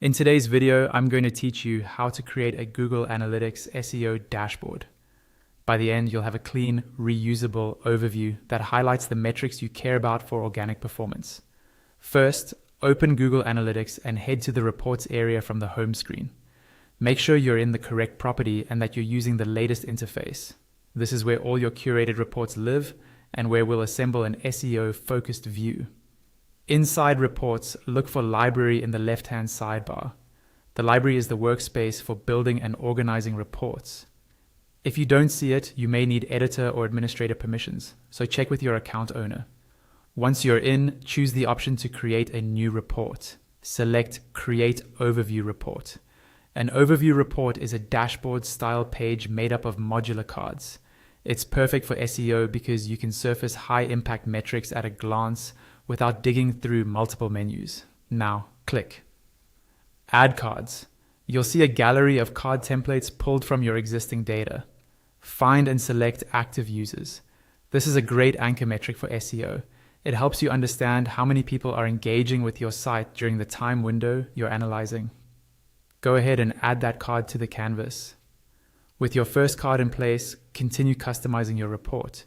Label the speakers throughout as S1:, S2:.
S1: In today's video, I'm going to teach you how to create a Google Analytics SEO dashboard. By the end, you'll have a clean, reusable overview that highlights the metrics you care about for organic performance. First, open Google Analytics and head to the reports area from the home screen. Make sure you're in the correct property and that you're using the latest interface. This is where all your curated reports live and where we'll assemble an SEO-focused view. Inside reports, look for library in the left-hand sidebar. The library is the workspace for building and organizing reports. If you don't see it, you may need editor or administrator permissions, so check with your account owner. Once you're in, choose the option to create a new report. Select Create Overview Report. An overview report is a dashboard-style page made up of modular cards. It's perfect for SEO because you can surface high-impact metrics at a glance without digging through multiple menus. Now, click. Add cards. You'll see a gallery of card templates pulled from your existing data. Find and select active users. This is a great anchor metric for SEO. It helps you understand how many people are engaging with your site during the time window you're analyzing. Go ahead and add that card to the canvas. With your first card in place, continue customizing your report.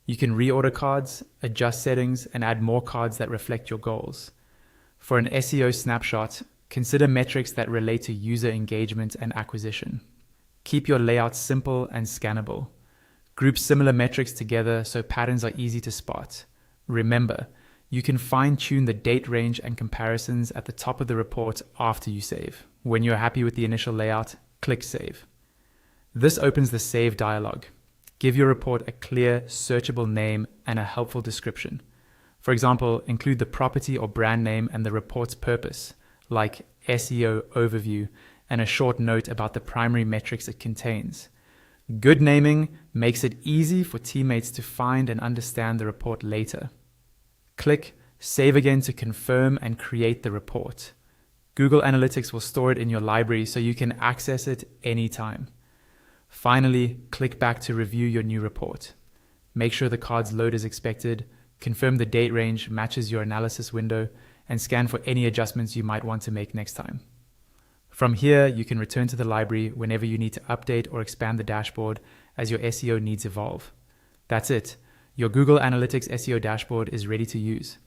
S1: You can reorder cards, adjust settings, and add more cards that reflect your goals. For an SEO snapshot, consider metrics that relate to user engagement and acquisition. Keep your layout simple and scannable. Group similar metrics together so patterns are easy to spot. Remember, you can fine-tune the date range and comparisons at the top of the report after you save. When you're happy with the initial layout, click Save. This opens the Save dialog. Give your report a clear, searchable name and a helpful description. For example, include the property or brand name and the report's purpose, like SEO overview, and a short note about the primary metrics it contains. Good naming makes it easy for teammates to find and understand the report later. Click Save again to confirm and create the report. Google Analytics will store it in your library so you can access it anytime. Finally, click back to review your new report. Make sure the cards load as expected, confirm the date range matches your analysis window, and scan for any adjustments you might want to make next time. From here, you can return to the library whenever you need to update or expand the dashboard as your SEO needs evolve. That's it. Your Google Analytics SEO dashboard is ready to use.